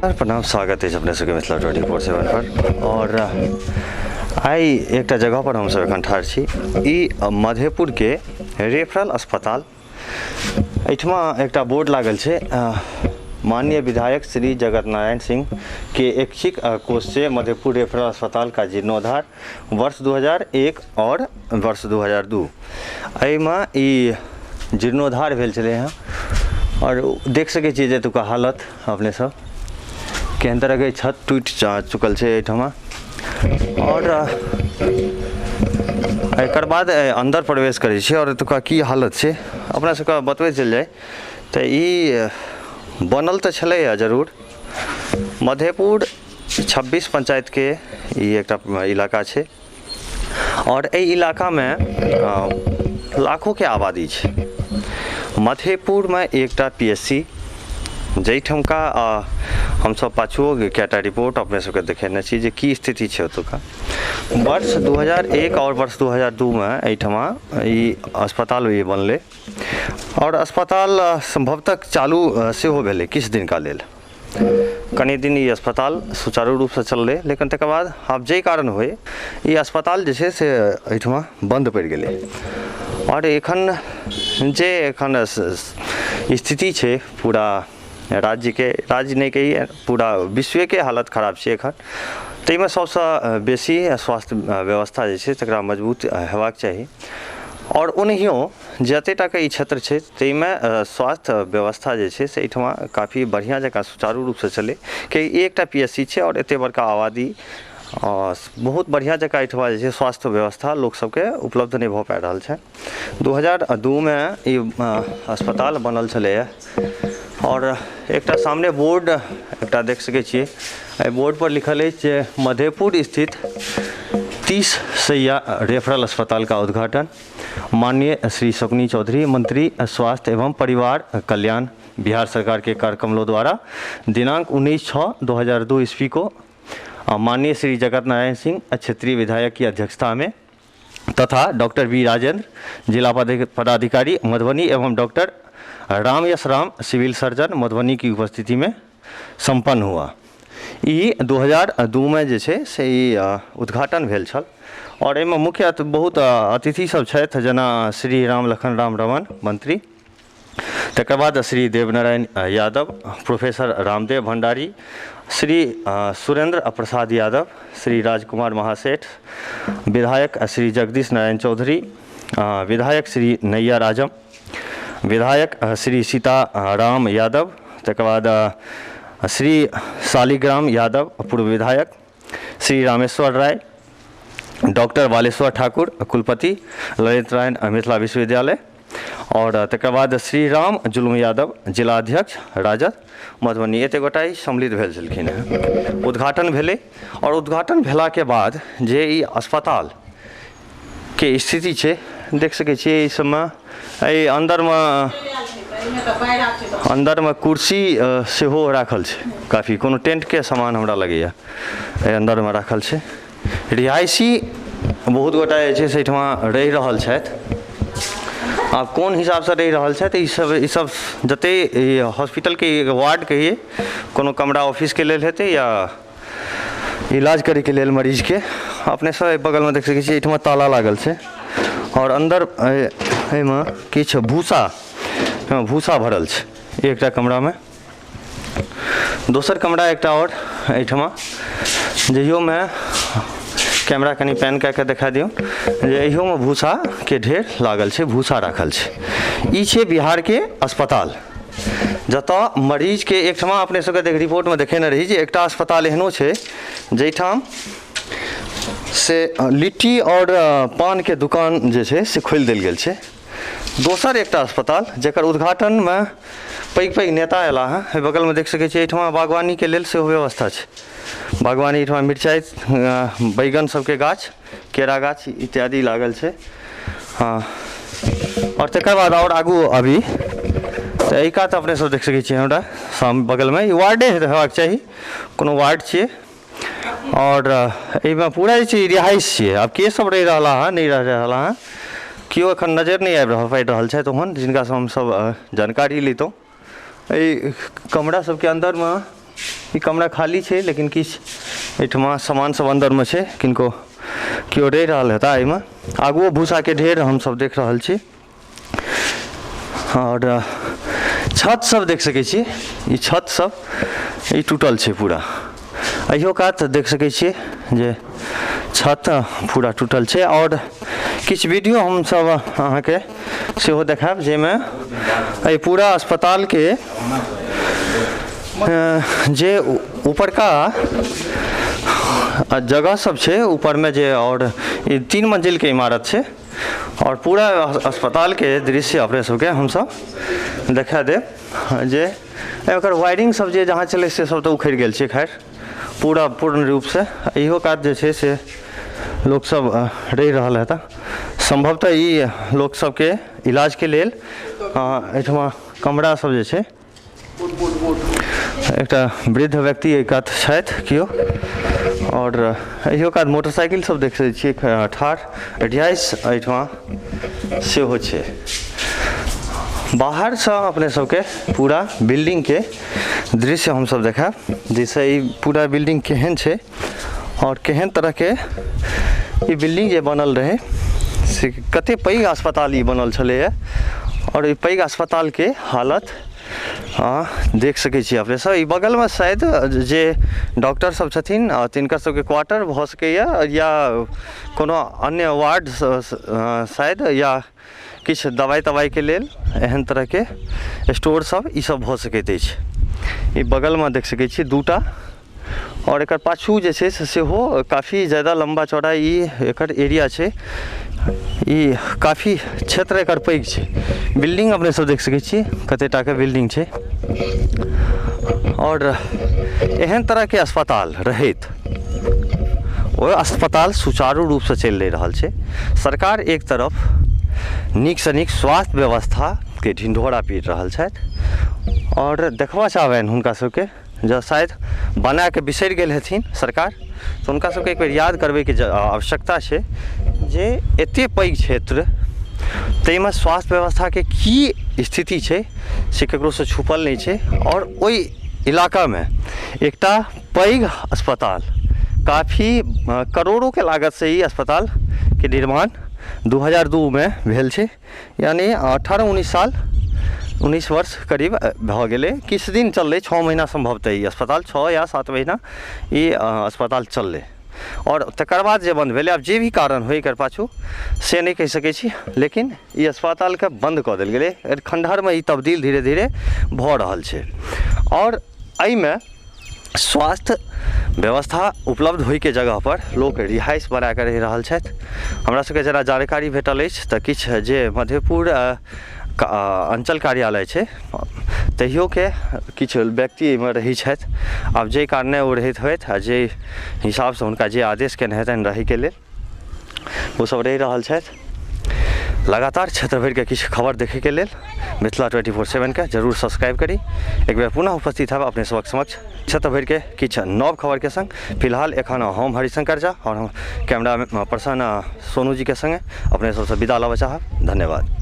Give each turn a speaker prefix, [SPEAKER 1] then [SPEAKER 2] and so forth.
[SPEAKER 1] प्रणाम, स्वागत है अपने सबके मिथिला 24/7 पर। और आई एक जगह पर हम सब एखन ठाढ़ छी। ई मधेपुर के रेफरल अस्पताल। एठमा एक बोर्ड लागल छै, माननीय विधायक श्री जगत नारायण सिंह के ऐच्छिक कोष से मधेपुर रेफरल अस्पताल का जीर्णोद्धार वर्ष 2001 और वर्ष 2002 एहिमे ई जीर्णोद्धार भेल छलै हँ। और देख सकै छियै जे एतुका हालत अपने सब केहन तरह के छत टूटि चुकल छै एहिठमा। और एकर बाद अंदर प्रवेश करै छी और एतुका की हालत छै अपना सबके बतबै चलि जाय तऽ ई बनल तऽ छलैए जरूर। मधेपुर 26 पंचायत के ई एकटा इलाका छै और एहि इलाका में लाखों के आबादी छै। मधेपुर में एकटा PSC जाहिठामका हम सब पाछुओ कएटा रिपोर्ट अपने सबके देखेने छी जे की स्थिति छै ओतुका। वर्ष 2001 और वर्ष 2002 में एहिठमा ई अस्पताल ई बनलै और अस्पताल संभवतः चालू सेहो भेलै किछु दिनका लेल। कनि दिन ई अस्पताल सुचारू रूप से चललै, लेकिन तकर बाद आब जाहि कारण होय ई अस्पताल जे छै से एहिठमा बंद पड़ि गेलै। और एखन स्थिति छै पूरा राज्य नहीं कही पूरा विश्व के हालत खराब छै एखन। ताहिमे सबसे बेसी स्वास्थ्य व्यवस्था जे छै तकरा मजबूत हेबाक चाही। और ओनाहियो जतेटा के ई क्षेत्र छै ताहिमे स्वास्थ्य व्यवस्था जे छै से एहिठमा काफ़ी बढ़िया जकाँ सुचारू रूप से चले कि एकटा PSC छै और एते बड़का आबादी बहुत बढ़िया जगह एहिठमा जे छै स्वास्थ्य व्यवस्था लोक सबके उपलब्ध नहीं भऽ पा रहल छै। 2002 में ई अस्पताल बनल छलैए और एकटा सामने बोर्ड एकटा देख सकै छियै। एहि बोर्ड पर लिखल है जे मधेपुर स्थित 30 शैय्या रेफरल अस्पताल का उद्घाटन माननीय श्री शकुनी चौधरी, मंत्री स्वास्थ्य एवं परिवार कल्याण, बिहार सरकार के कार्यक्रमों द्वारा दिनांक 19/6/2002 ईस्वी को माननीय श्री जगत नारायण सिंह क्षेत्रीय विधायक की अध्यक्षता में तथा डॉक्टर V राजेंद्र जिला पदाधिकारी मधुबनी एवं डॉक्टर राम यश राम सिविल सर्जन मधुबनी की उपस्थिति में संपन्न हुआ। ई 2002 में जे छै से ई उद्घाटन भेल छल। और एहिमे मुख्य बहुत अतिथि सब छथि, जना श्री राम लखन राम रमन मंत्री, तकर बाद श्री देवनारायण यादव, प्रोफेसर रामदेव भंडारी, श्री सुरेंद्र प्रसाद यादव, श्री राजकुमार महासेठ, विधायक श्री जगदीश नारायण चौधरी, विधायक श्री नैया राजम, विधायक श्री सीताराम यादव, तकर बाद श्री शालिग्राम यादव पूर्व विधायक, श्री रामेश्वर राय, डॉक्टर बालेश्वर ठाकुर कुलपति ललित नारायण मिथिला विश्वविद्यालय, और तकर बाद श्री राम जुलूम यादव जिला अध्यक्ष राजद मधुबनी। एते गोटा ही सम्मिलित भेल छलखिन हँ। उद्घाटन भेलै और उद्घाटन भेला के बाद जे ई अस्पताल के स्थिति छै देख सकै छियै। इस समय एहि अंदर में कुर्सी सेहो राखल छै, काफ़ी कोनो टेंट के सामान हमरा लगैया एहि अंदर में राखल छै। रिहायशी बहुत गोटा जे छै से एहिठमा रहि रहल छथि। आब कोन हिसाब से रहि रहल छथि ई सब जते हॉस्पिटल के वार्ड कहिए, कोनो कमरा ऑफिस के लेल हेतै या इलाज करे के लेल मरीज के। अपने सब बगल में देख सकै छियै एहिठमा ताला लागल छै और अंदर एहिमे किछु भूसा भरल छै एकटा कमरा में। दोसर कमरा एकटा और एहिठमा जइयो में कैमरा कनी पैन कऽ के देखा दियौ जे एहियो में भूसा के ढेर लागल छै, भूसा राखल छै। ई छै बिहार के अस्पताल जतऽ मरीज के एकठमा अपने सबके देख रिपोर्ट में देखेने रही जे एकटा अस्पताल एहनो छै जाहिठाम से लिट्टी और पान के दुकान जे छै से खोलि देल गेल छै। दोसर एकटा अस्पताल जकर उद्घाटन में पैघ नेता एला हँ। बगल में देख सकै छियै एहिठमा बागवानी के लेल सेहो व्यवस्था छै। बागवानी एहिठमा मिरचाई बैगन सबके गाछ, केरा गाछ इत्यादि लागल छै। हाँ, और तकर बाद और आगू अभी तऽ एहि कात अपने सब देख सकै छियै हमरा सामने बगल में ई वार्डे हेबाक चाही, कोनो वार्ड छियै। और एहिमे पूरा जे छै रिहाइश छियै। आब के सब रहि रहला हँ नहीं रहि रहला हँ केओ एखन नजर नहीं आबि रहल छथि ओहन जिनका से हम सब जानकारी लेतौं। कमरा सबके अंदर में ई कमरा खाली है, लेकिन किछु एठमा सामान सब अंदर में है, किनको क्यों रह रहा हेता एहिमे। आगुओ भूसा के ढेर हम सब देख रहल छी। और छत सब देख सकै छी, ई छत सब ई टूटल है पूरा। अहियो कात देख सकै छियै जे छत पूरा टूटल है। और किछु वीडियो हम सब अहाँके सेहो देखाब जाहिमे एहि पूरा अस्पताल के जे ऊपरका जगह सब है ऊपर में जे, और 3 मंजिल के इमारत है, और पूरा अस्पताल के दृश्य अपने सबके हम सब देखा देब जे एकर वायरिंग सब जे जहाँ चले से सब तो उखड़ गेल छै। खैर पूरा पूर्ण रूप से इहो काज जे छै से लोग सब रहि रहल है। संभवतः ई लोग सबके इलाज के लेल एठमा कमरा सब जे छै, एकटा वृद्ध व्यक्ति एक कात छथि कियो, और इहो कात मोटरसाइकिल सब देख सकै छियै ठाढ़ रिहाइश एठमा सेहो छै। बाहर से अपने सबके पूरा बिल्डिंग के दृश्य हम सब देखाब, जैसे ई पूरा बिल्डिंग केहन छै और केहन तरह के ई बिल्डिंग जे बनल रहे से कते पैघ अस्पताल ई बनल छलै, और ई पैघ अस्पताल के हालत देख सकै छी अपने सब। ई बगल में शायद जे डॉक्टर सब छथिन तिनकर सबके क्वार्टर भऽ सकैया, या कोनो अन्य वार्ड शायद, या किछु दवाई तवाई के लेल एहन तरह के स्टोर सब ई सब भऽ सकैत अछि। ई बगल में देख सकै छी 2टा, और एकर पाछू जे छै सेहो काफ़ी ज़्यादा लंबा चौड़ा ई एकर एरिया छै। ई काफ़ी क्षेत्र एकर पैघ छै। बिल्डिंग अपने सब देख सकै छी कते टा के बिल्डिंग छै। और एहन तरह के अस्पताल रहैत ओ अस्पताल सुचारू रूप से चलि रहल छै। सरकार एक तरफ नीक से नीक स्वास्थ्य व्यवस्था के ढिंढोरा पीट रहल छथि, और देखबा चाहबनि हुनका सबके जो शायद बना के बिसरि गेल हेथिन सरकार, तो हुनका सबके एक बेर याद करबै के आवश्यकता छै जे एते पैघ क्षेत्र ताहिमे स्वास्थ्य व्यवस्था के की स्थिति छै से ककरो से छुपल नहीं छै। और ओइ इलाका में एकटा पैघ अस्पताल, काफ़ी करोड़ों के लागत से ही अस्पताल के निर्माण 2002 में भेल छै, यानी 18-19 साल 19 वर्ष करीब भऽ गेलै। किछु दिन चललै, 6 महीना संभवतः ई अस्पताल 6 या 7 महीना ई अस्पताल चललै, और तकर बाद जे बंद भेलै। अब जे भी कारण होइ एकर पाछू से नहीं कहि सकै छी, लेकिन ई अस्पताल के बंद कऽ देल गेलै। खंडहर में ई तब्दील धीरे धीरे भऽ रहल छै, और एहिमे स्वास्थ्य व्यवस्था उपलब्ध होइ के जगह पर लोग रिहाइश बना कऽ रहि रहल छथि। हमरा सबके जेना जानकारी भेटल अछि तऽ किछु जे मधेपुर अंचल कार्यालय छै तहियो के किछु व्यक्ति एहिमे रहै छथि। आब जे कारणे ओ रहैत होथि आ जे हिसाब से हुनका जे आदेश केने हेतनि रहै के लेल ओ सब रहि रहल छथि। लगातार क्षेत्र भरि के किछु खबर देखे के लेल मिथिला 24/7 के जरूर सब्सक्राइब करी। एक बेर पुनः उपस्थित हेब अपने सबक समक्ष क्षेत्र भरि के किछु नव खबर के संग। फिलहाल एखन हम हरिशंकर झा और हम कैमरा पर्सन सोनू जी के संगे अपने सबसे विदा लेबऽ चाहब। धन्यवाद।